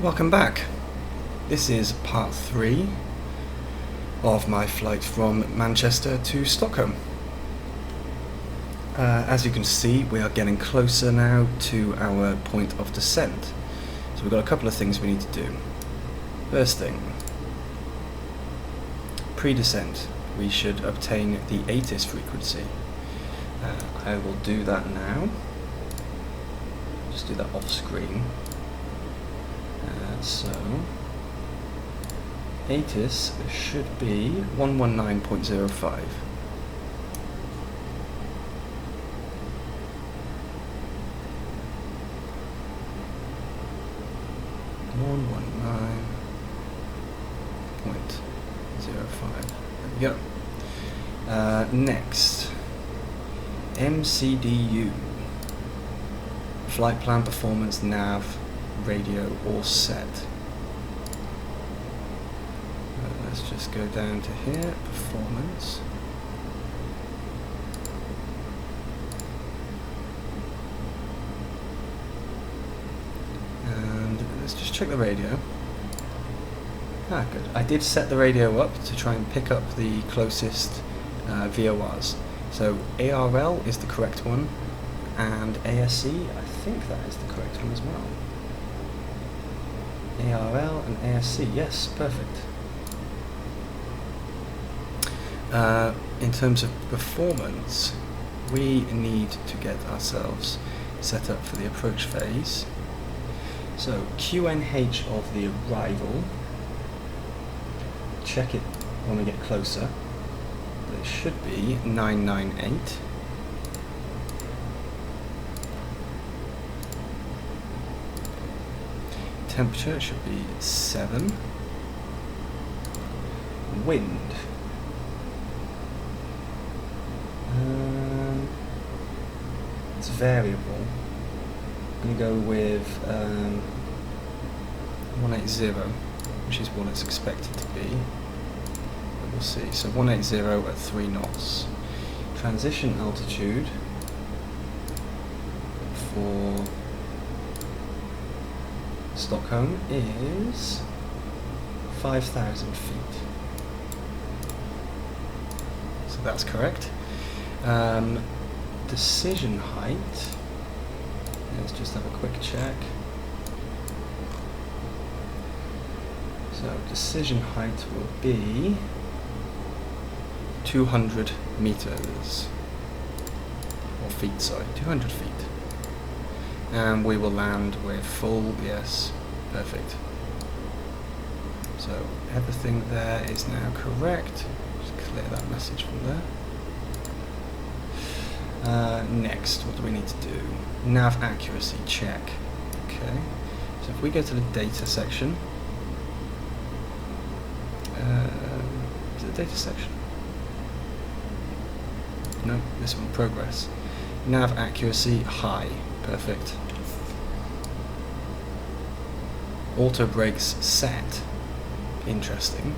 Welcome back. This is part 3 of my flight from Manchester to Stockholm. As you can see, we are getting closer now to our point of descent. So we've got a couple of things we need to do. First thing, pre-descent, we should obtain the ATIS frequency. I will do that now. Just do that off screen. So ATIS should be 119.05. There we go. Next, MCDU, flight plan, performance, nav, radio, or set. Let's just go down to here, performance. And let's just check the radio. Ah, good. I did set the radio up to try and pick up the closest VORs. So ARL is the correct one, and ASC, I think that is the correct one as well. ARL and ASC, yes, perfect. In terms of performance, we need to get ourselves set up for the approach phase. So QNH of the arrival, check it when we get closer, but it should be 998. Temperature should be 7. Wind. It's variable. I'm going to go with 180, which is what it's expected to be. But we'll see. So 180 at 3 knots. Transition altitude for Stockholm is 5,000 feet. So that's correct. Decision height, let's just have a quick check. So decision height will be 200 meters, or feet, sorry, 200 feet. And we will land with full, yes, perfect. So everything there is now correct. Just clear that message from there. Next, what do we need to do? Nav accuracy check. Okay, so if we go to the data section, is it the data section? No, this one, progress. Nav accuracy high, perfect. Auto brakes set, interesting.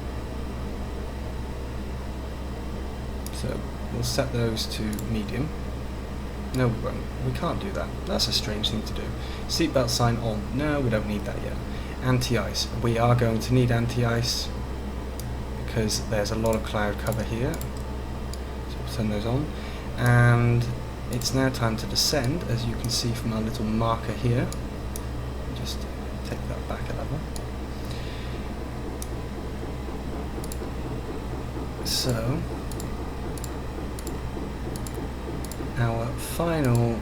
So we'll set those to medium. No, we won't. We can't do that. That's a strange thing to do. Seatbelt sign on. No, we don't need that yet. Anti-ice. We are going to need anti-ice because there's a lot of cloud cover here. So we'll turn those on. And it's now time to descend, as you can see from our little marker here. Just take that back a level. So our final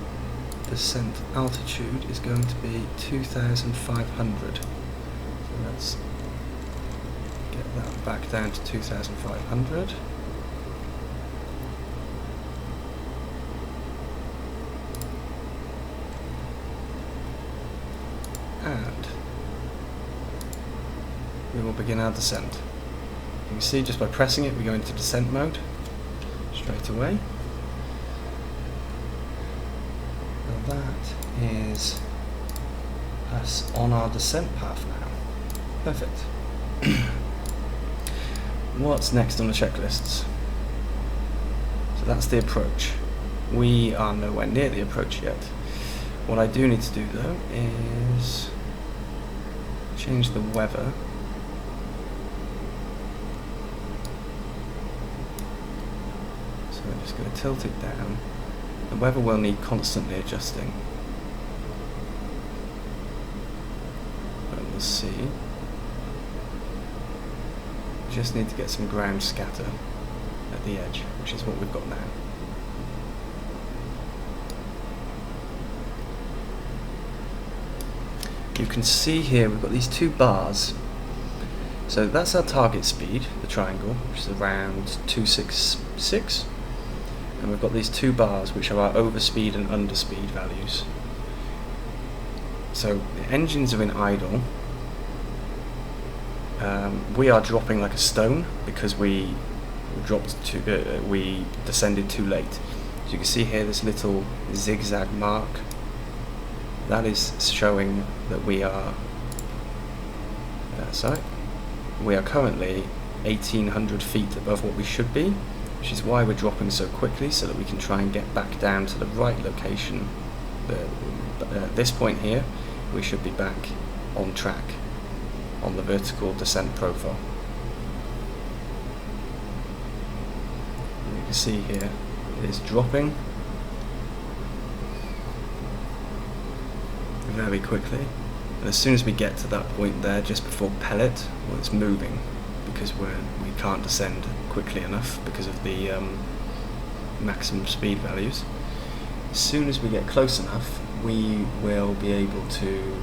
descent altitude is going to be 2,500. So let's get that back down to 2,500. And we will begin our descent. You can see just by pressing it, we go into descent mode straight away. That is us on our descent path now. Perfect. What's next on the checklists? So that's the approach. We are nowhere near the approach yet. What I do need to do though is change the weather. So we're just going to tilt it down. The weather will need constantly adjusting. But we'll see. Just need to get some ground scatter at the edge, which is what we've got now. You can see here we've got these two bars. So that's our target speed, the triangle, which is around 266. And we've got these two bars which are our overspeed and underspeed values. So the engines are in idle. We are dropping like a stone because we descended too late. As you can see here, this little zigzag mark, that is showing that we are currently 1,800 feet above what we should be, which is why we're dropping so quickly, so that we can try and get back down to the right location. At this point here, we should be back on track on the vertical descent profile. And you can see here it is dropping very quickly, and as soon as we get to that point there just before pellet, well, it's moving because we can't descend quickly enough because of the maximum speed values. As soon as we get close enough, we will be able to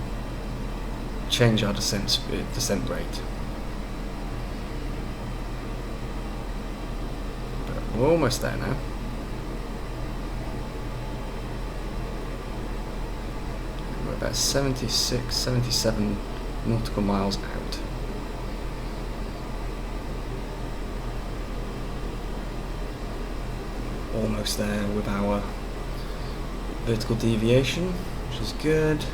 change our descent rate. But we're almost there now. About 76, 77 nautical miles out. Almost there with our vertical deviation, which is good.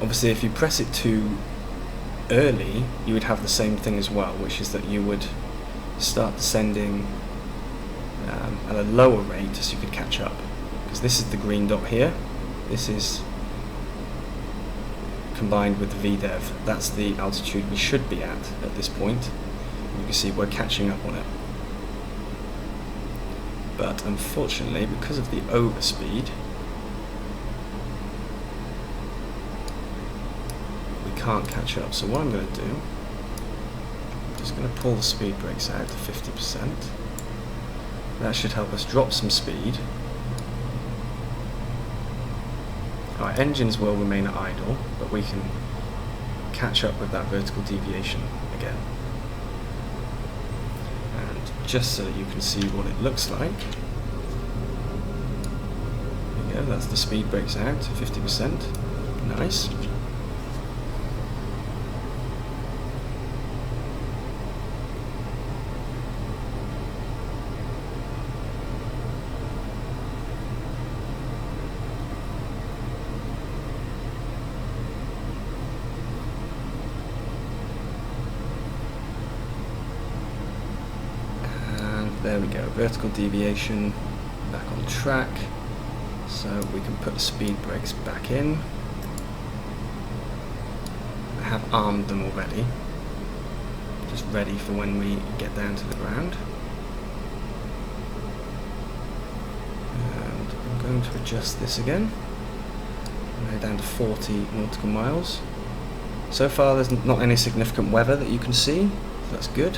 Obviously, if you press it too early, you would have the same thing as well, which is that you would start descending at a lower rate so you could catch up. Because this is the green dot here, this is combined with the VDEV. That's the altitude we should be at this point. You can see we're catching up on it. But unfortunately, because of the overspeed, can't catch up. So what I'm going to do, I'm just going to pull the speed brakes out to 50%. That should help us drop some speed. Our engines will remain idle, but we can catch up with that vertical deviation again. And just so that you can see what it looks like, there you go, that's the speed brakes out to 50%. Nice. There we go, vertical deviation, back on track, so we can put the speed brakes back in. I have armed them already, just ready for when we get down to the ground. And I'm going to adjust this again, now down to 40 nautical miles. So far there's not any significant weather that you can see, so that's good.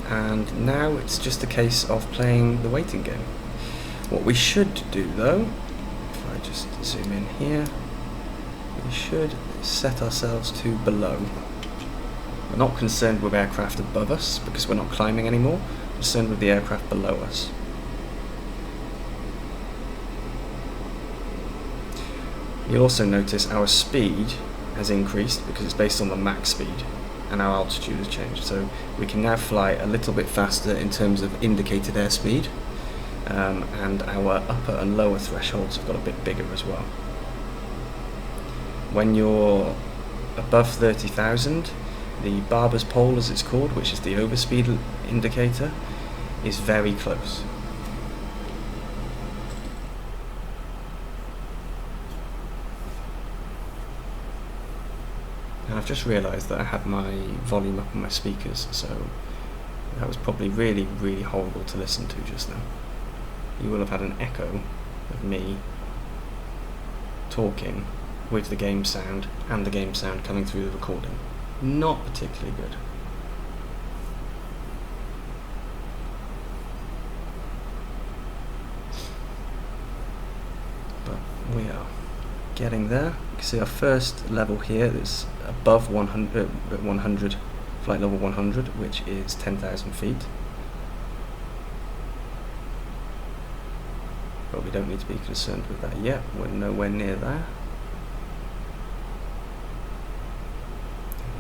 And now it's just a case of playing the waiting game. What we should do though, if I just zoom in here, we should set ourselves to below. We're not concerned with aircraft above us because we're not climbing anymore, we're concerned with the aircraft below us. You'll also notice our speed has increased because it's based on the max speed, and our altitude has changed, so we can now fly a little bit faster in terms of indicated airspeed, and our upper and lower thresholds have got a bit bigger as well. When you're above 30,000, the barber's pole, as it's called, which is the overspeed indicator, is very close. And I've just realised that I had my volume up on my speakers, so that was probably really, really horrible to listen to just now. You will have had an echo of me talking with the game sound and the game sound coming through the recording. Not particularly good. But we are getting there. You can see our first level here is above 100, flight level 100, which is 10,000 feet. But we don't need to be concerned with that yet. We're nowhere near there.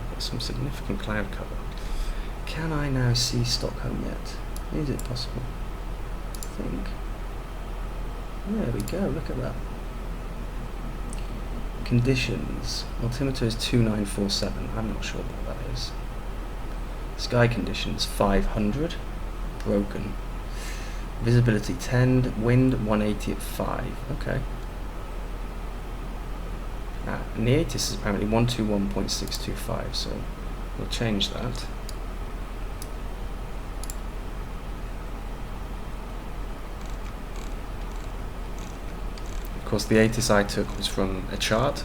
We've got some significant cloud cover. Can I now see Stockholm yet? Is it possible? I think. There we go, look at that. Conditions. Altimeter is 2947. I'm not sure what that is. Sky conditions 500. Broken. Visibility 10. Wind 180 at 5. Okay. And the ATIS is apparently 121.625, so we'll change that. Of course, the ATIS I took was from a chart.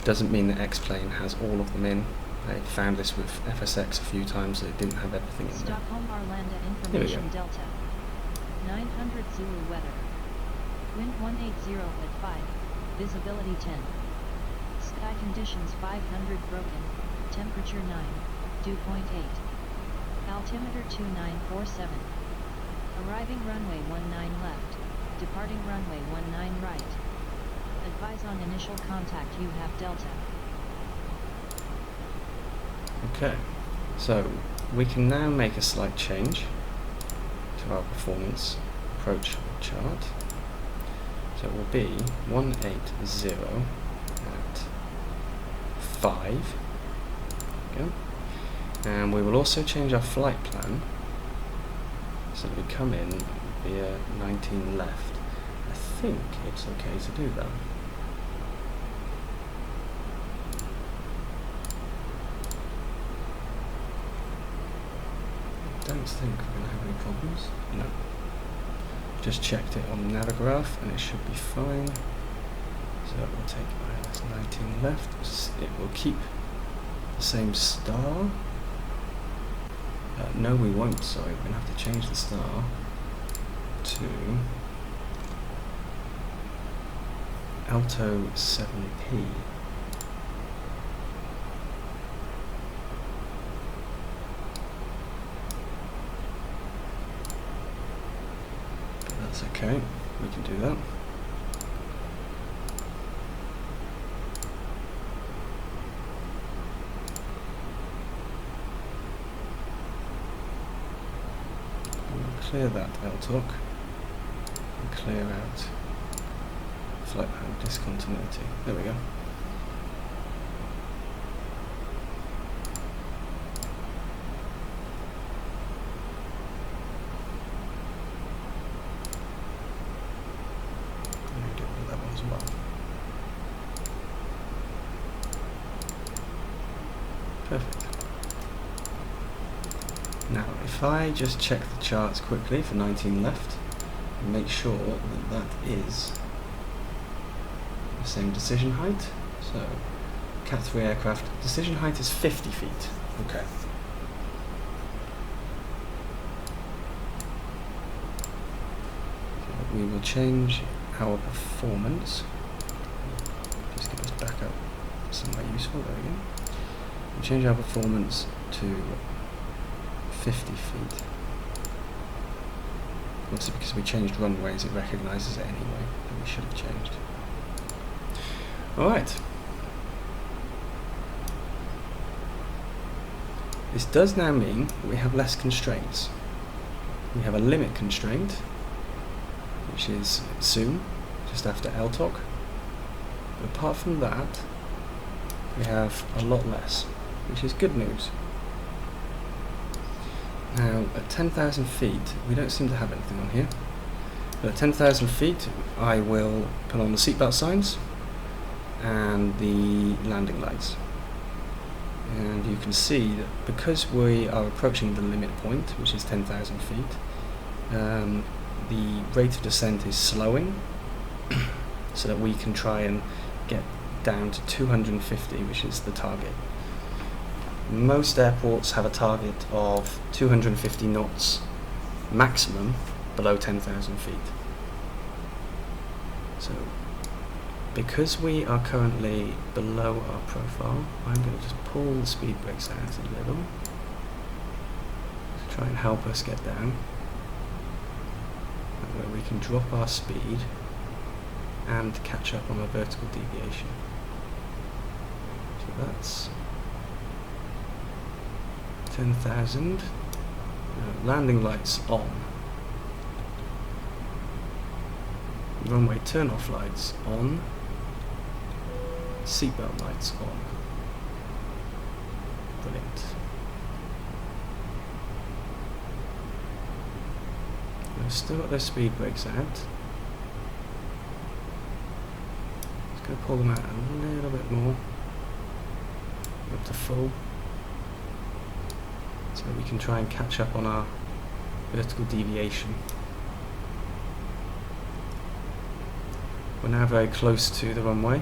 Doesn't mean that X-Plane has all of them in. I found this with FSX a few times, that it didn't have everything in there. Stockholm Arlanda information Delta. 900 Zulu weather. Wind 180 at 5. Visibility 10. Sky conditions 500 broken. Temperature 9. Dew point 8. Altimeter 2947. Arriving runway 19 left. Departing runway 19 right. Advise on initial contact, you have Delta. Okay, so we can now make a slight change to our performance approach chart. So it will be 180 at 5. There we go. And we will also change our flight plan so that we come in via 19 left. I think it's okay to do that. I don't think we're going to have any problems. No. Just checked it on the Navigraph and it should be fine. So we'll take ILS 19 left. It will keep the same star. No, we won't, sorry. We're going to have to change the star to Alto 7P. But that's okay, we can do that. Clear that LTOC and clear out flight plan discontinuity. There we go. And we do that one as well. Perfect. Now, if I just check the charts quickly for 19 left and make sure that that is the same decision height. So, Cat 3 aircraft, decision height is 50 feet. Okay. So we will change our performance. Just get this back up somewhere useful. There we go. We'll change our performance to 50 feet. Obviously, because we changed runways, it recognises it anyway, and we should have changed. Alright. This does now mean that we have less constraints. We have a limit constraint, which is soon, just after LTOC. But apart from that, we have a lot less, which is good news. Now at 10,000 feet we don't seem to have anything on here, but at 10,000 feet I will put on the seatbelt signs and the landing lights, and you can see that because we are approaching the limit point, which is 10,000 feet, the rate of descent is slowing so that we can try and get down to 250, which is the target. Most airports have a target of 250 knots maximum below 10,000 feet. So because we are currently below our profile, I'm going to just pull the speed brakes out a little to try and help us get down. That way we can drop our speed and catch up on our vertical deviation. So that's 10,000. Landing lights on. Runway turn-off lights on. Seatbelt lights on. Brilliant. We've still got those speed brakes out. Just going to pull them out a little bit more. Up to full. So we can try and catch up on our vertical deviation. We're now very close to the runway,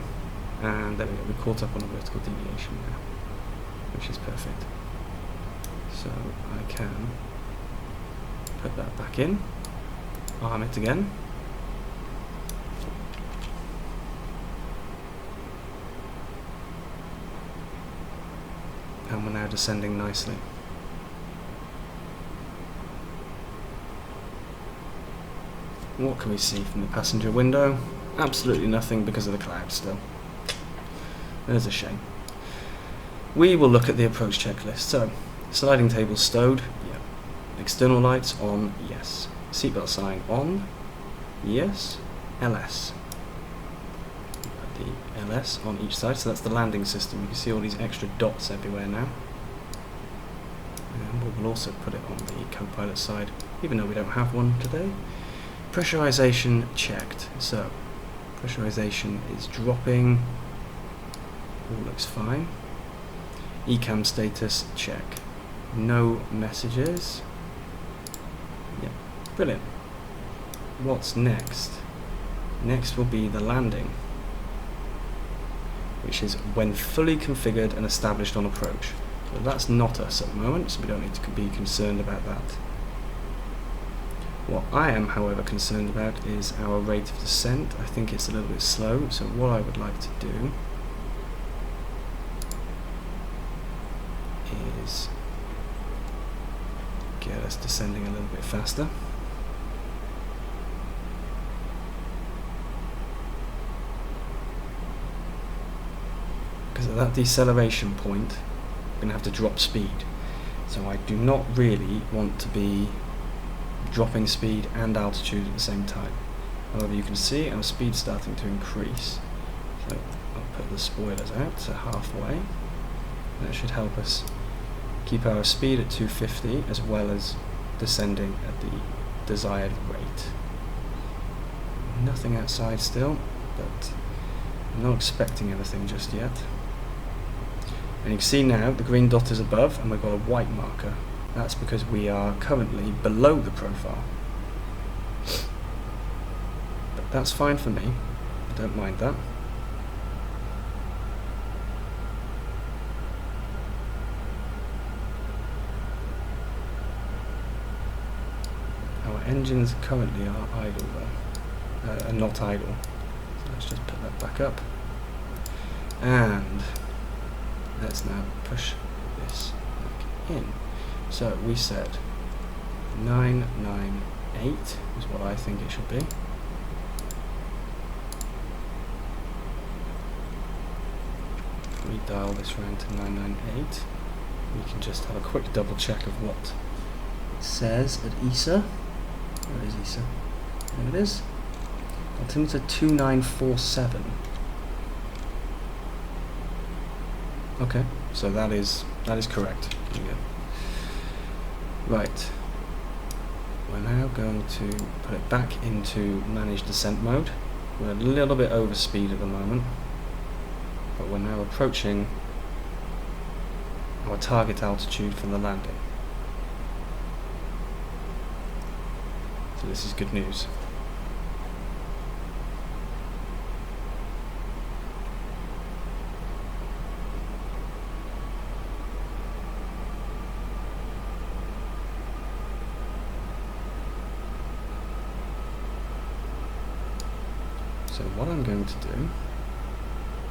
and there we go, we're caught up on the vertical deviation now, which is perfect. So I can put that back in, arm it again, and we're now descending nicely. What can we see from the passenger window? Absolutely nothing because of the clouds still. There's a shame. We will look at the approach checklist. So, sliding table stowed, yeah. External lights on, yes. Seatbelt sign on, yes. LS. The LS on each side, so that's the landing system. You can see all these extra dots everywhere now. And we'll also put it on the co-pilot side, even though we don't have one today. Pressurization checked. So, pressurization is dropping. All looks fine. ECAM status check. No messages. Yep, brilliant. What's next? Next will be the landing, which is when fully configured and established on approach. So that's not us at the moment, so we don't need to be concerned about that. What I am, however, concerned about is our rate of descent. I think it's a little bit slow, so what I would like to do is get us descending a little bit faster. Because at that deceleration point, I'm going to have to drop speed. So I do not really want to be dropping speed and altitude at the same time. However, you can see our speed starting to increase. So I'll put the spoilers out to halfway. That should help us keep our speed at 250 as well as descending at the desired rate. Nothing outside still, but I'm not expecting anything just yet. And you can see now the green dot is above and we've got a white marker. That's because we are currently below the profile. But that's fine for me. I don't mind that. Our engines currently are idle though. Are not idle. So let's just put that back up. And let's now push this back in. So we said 998 is what I think it should be. If we dial this round to 998, we can just have a quick double check of what it says at ESA. Where is ESA? There it is. Altimeter 2947. Okay, so that is correct. There we go. Right. We're now going to put it back into manage descent mode. We're a little bit over speed at the moment, but we're now approaching our target altitude for the landing. So this is good news. So what I'm going to do,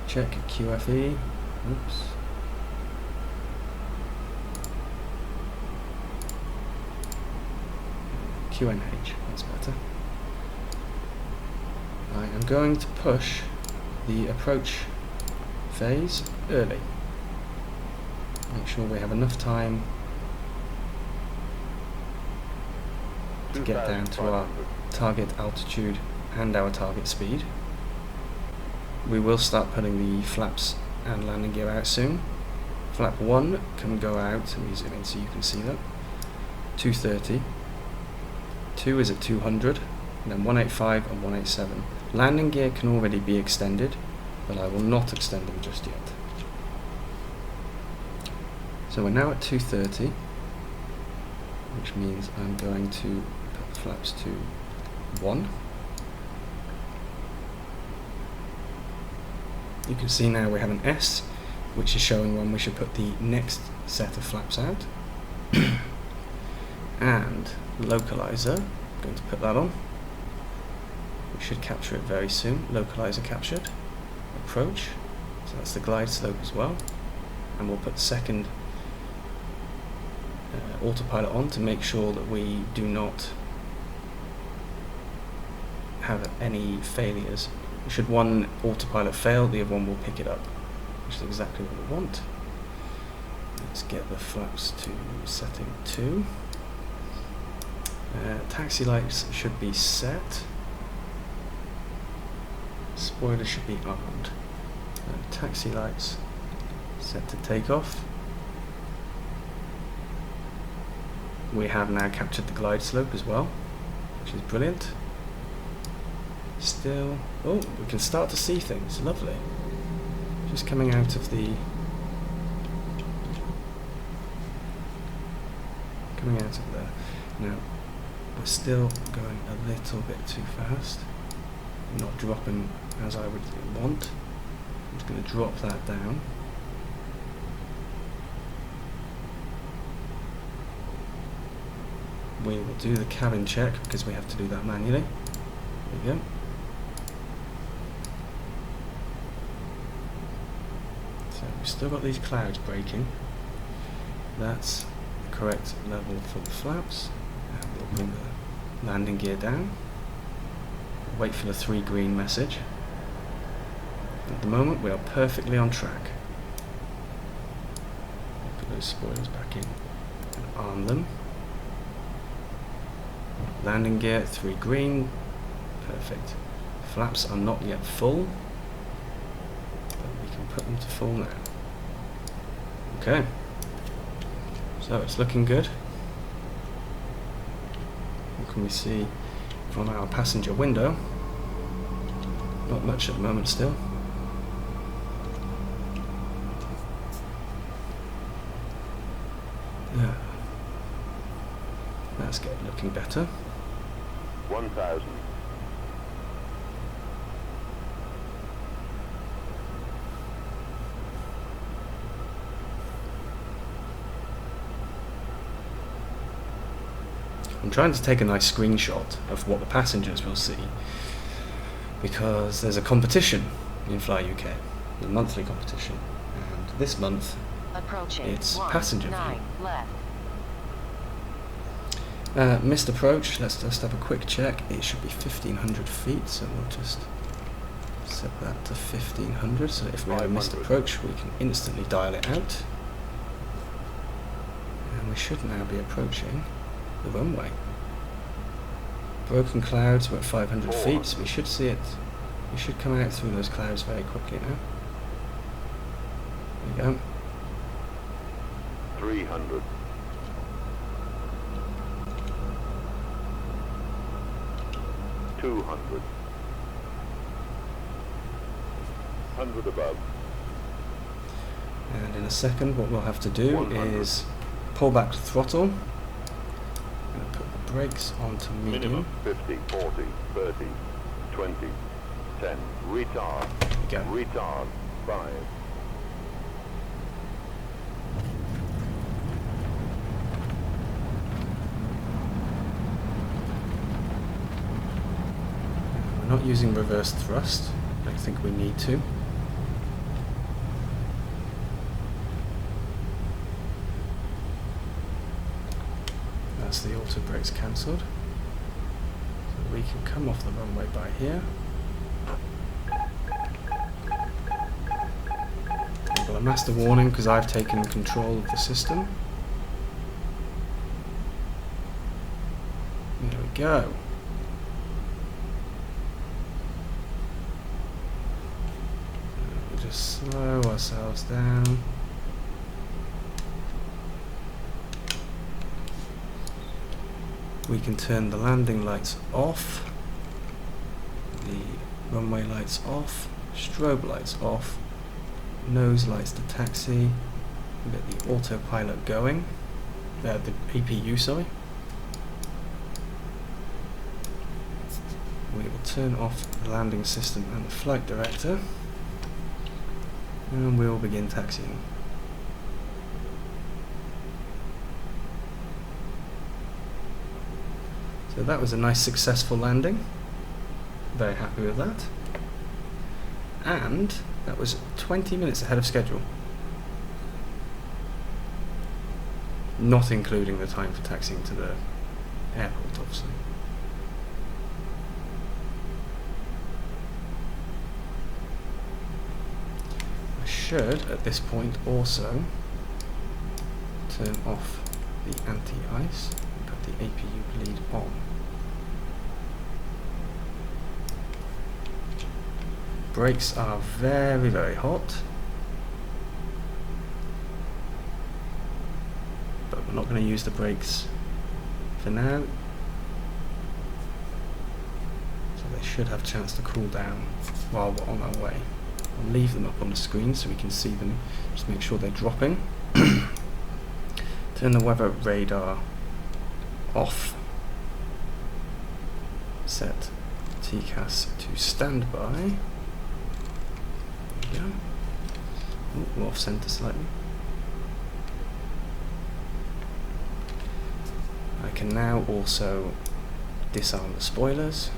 check QFE, oops. QNH, that's better. I am going to push the approach phase early. Make sure we have enough time to get down to our target altitude and our target speed. We will start putting the flaps and landing gear out soon. Flap 1 can go out, let me zoom in so you can see that, 230. 2 is at 200, and then 185 and 187. Landing gear can already be extended, but I will not extend them just yet. So we're now at 230, which means I'm going to put the flaps to 1. You can see now we have an S, which is showing when we should put the next set of flaps out. And localizer, I'm going to put that on. We should capture it very soon. Localizer captured. Approach, so that's the glide slope as well. And we'll put the second autopilot on to make sure that we do not have any failures. Should one autopilot fail, the other one will pick it up, which is exactly what we want. Let's get the flaps to setting 2. Taxi lights should be set. Spoiler should be armed. Taxi lights set to take off. We have now captured the glide slope as well, which is brilliant. Still, oh, we can start to see things. Lovely. Just coming out of there. Now, we're still going a little bit too fast. Not dropping as I would want. I'm just going to drop that down. We will do the cabin check because we have to do that manually. There we go. So we've still got these clouds breaking. That's the correct level for the flaps. And we'll bring the landing gear down. Wait for the 3 green message. At the moment we are perfectly on track. Put those spoilers back in and arm them. Landing gear 3 green. Perfect. Flaps are not yet full, but we can put them to full now. Okay. So it's looking good. What can we see from our passenger window? Not much at the moment still. Yeah. That's looking better. 1,000. I'm trying to take a nice screenshot of what the passengers will see, because there's a competition in Fly UK, the monthly competition, and this month it's passenger view. Missed approach, let's just have a quick check. It should be 1,500 feet, so we'll just set that to 1,500, so that if we have a missed approach we can instantly dial it out. And we should now be approaching the runway. Broken clouds, we're at 500 feet, so we should see it. We should come out through those clouds very quickly now. There go. 300. 200. 100 above. And in a second what we'll have to do 100. is pull back the throttle. I'm going to put the brakes onto medium. Minimum 50, 40, 30, 20, 10. Retard. There we go. Retard. 5. We're not using reverse thrust. I don't think we need to. That's the auto brakes cancelled. So we can come off the runway by here. We've got a master warning because I've taken control of the system. There we go. We'll just slow ourselves down. We can turn the landing lights off, the runway lights off, strobe lights off, nose lights to taxi, we get the autopilot going, the APU, sorry. We will turn off the landing system and the flight director, and we'll begin taxiing. So that was a nice successful landing. Very happy with that. And that was 20 minutes ahead of schedule. Not including the time for taxiing to the airport, obviously. I should, at this point, also turn off the anti-ice and put the APU bleed on. Brakes are very, very hot, but we're not going to use the brakes for now, so they should have a chance to cool down while we're on our way. I'll leave them up on the screen so we can see them, just make sure they're dropping. Turn the weather radar off, set TCAS to standby. Yeah. Ooh, we're off centre slightly. I can now also disarm the spoilers,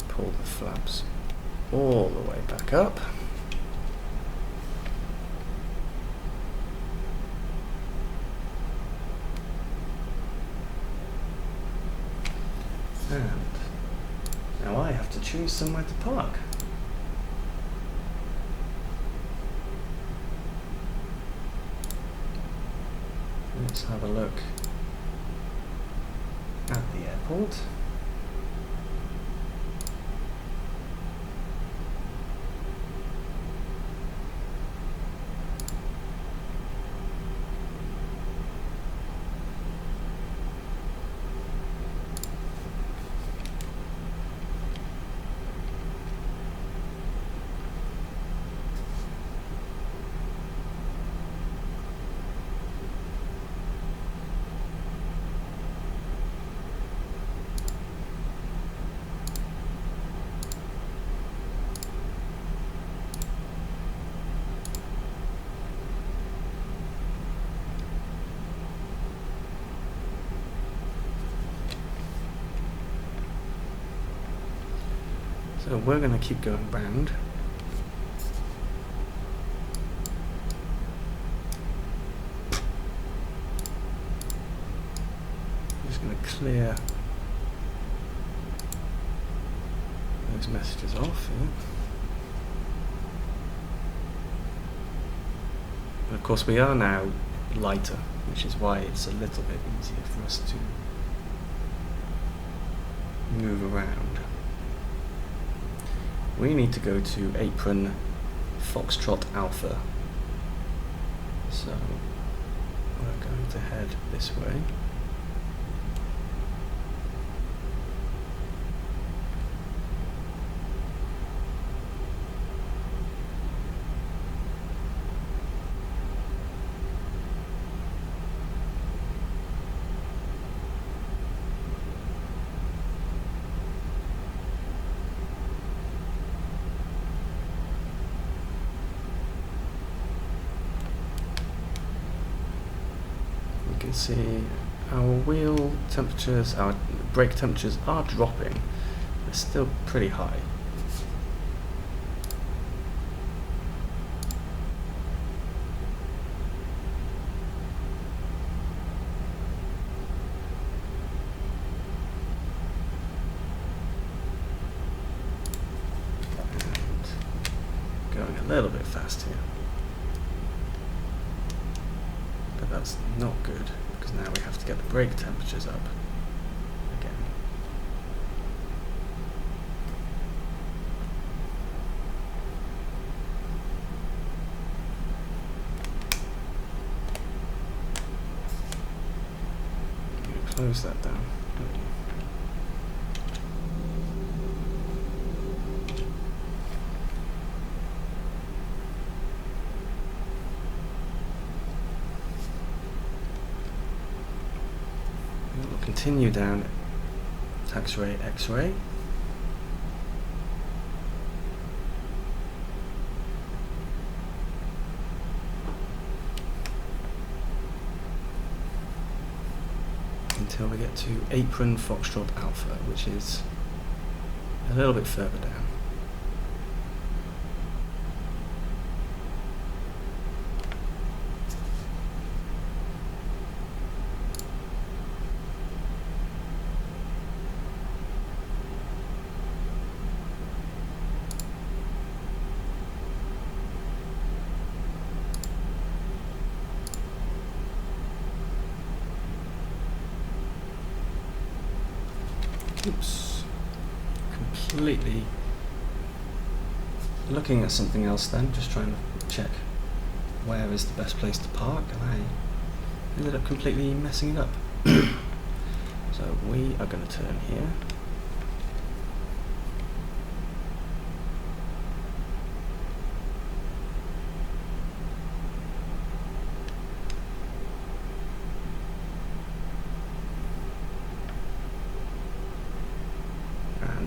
pull the flaps all the way back up, and now I have to choose somewhere to park. Let's have a look at the airport. So we're going to keep going round. I'm just going to clear those messages off. Yeah. And of course we are now lighter, which is why it's a little bit easier for us to move around. We need to go to apron Foxtrot Alpha. So we're going to head this way. You can see our wheel temperatures, our brake temperatures are dropping. They're still pretty high. And going a little bit fast here. But that's not good, because now we have to get the brake temperatures up again. You close that down, don't you? We'll continue down taxiway X-ray. Until we get to Apron Foxtrot Alpha, which is a little bit further down. Oops, completely looking at something else then, just trying to check where is the best place to park, and I ended up completely messing it up. So we are going to turn here.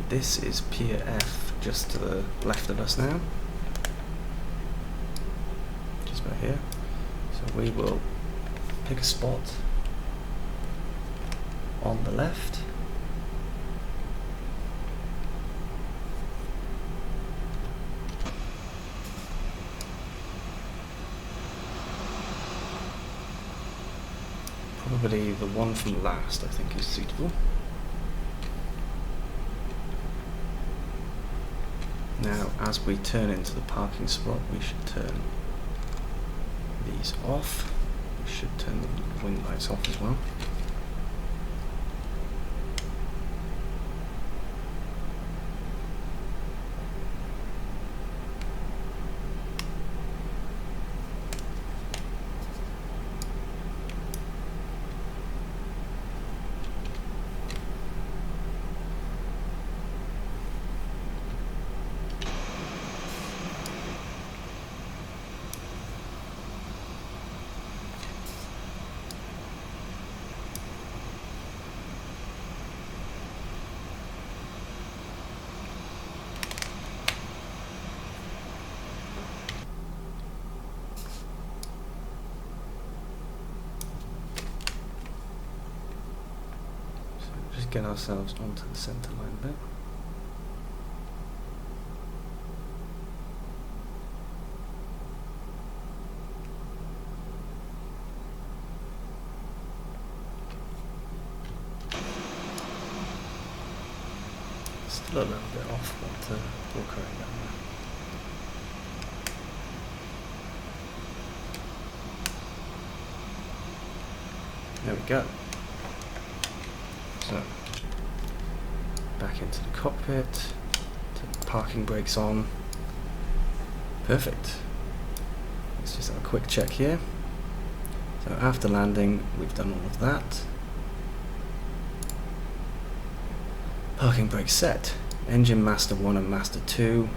This is Pier F, just to the left of us now. Just about here. So we will pick a spot on the left. Probably the one from last, I think, is suitable. Now, as we turn into the parking spot, we should turn these off. We should turn the wing lights off as well. Just get ourselves onto the centre line a bit. Still a little bit off, but we'll correct that now. There we go. So, back into the cockpit, turn the parking brakes on, Perfect. Let's just have a quick check here. So after landing, we've done all of that. Parking brake set. Engine master 1 and master 2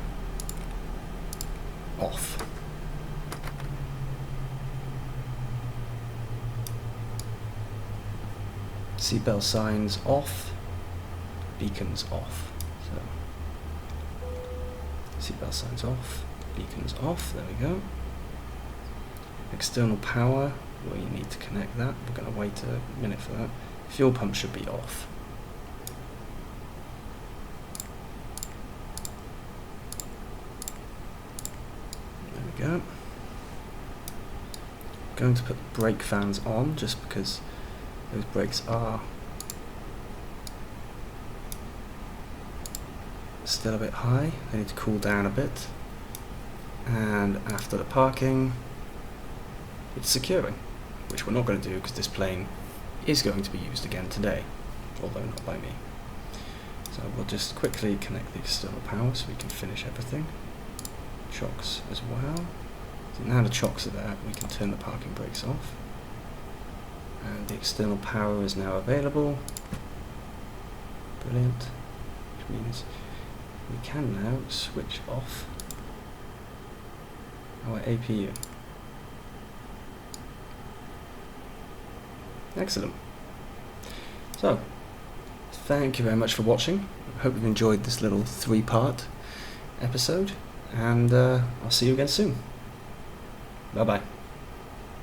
off. Seatbelt signs off. Beacons off. So seatbelt signs off. Beacons off. There we go. External power. Well, you need to connect that. We're going to wait a minute for that. Fuel pump should be off. There we go. Going to put the brake fans on just because those brakes are still a bit high. They need to cool down a bit. And after the parking, it's securing, which we're not going to do because this plane is going to be used again today, although not by me. So we'll just quickly connect the external power so we can finish everything. Chocks as well. So now the chocks are there, we can turn the parking brakes off. And the external power is now available. Brilliant. Which means we can now switch off our APU. Excellent. So, thank you very much for watching. I hope you've enjoyed this little 3-part episode, and I'll see you again soon. Bye bye.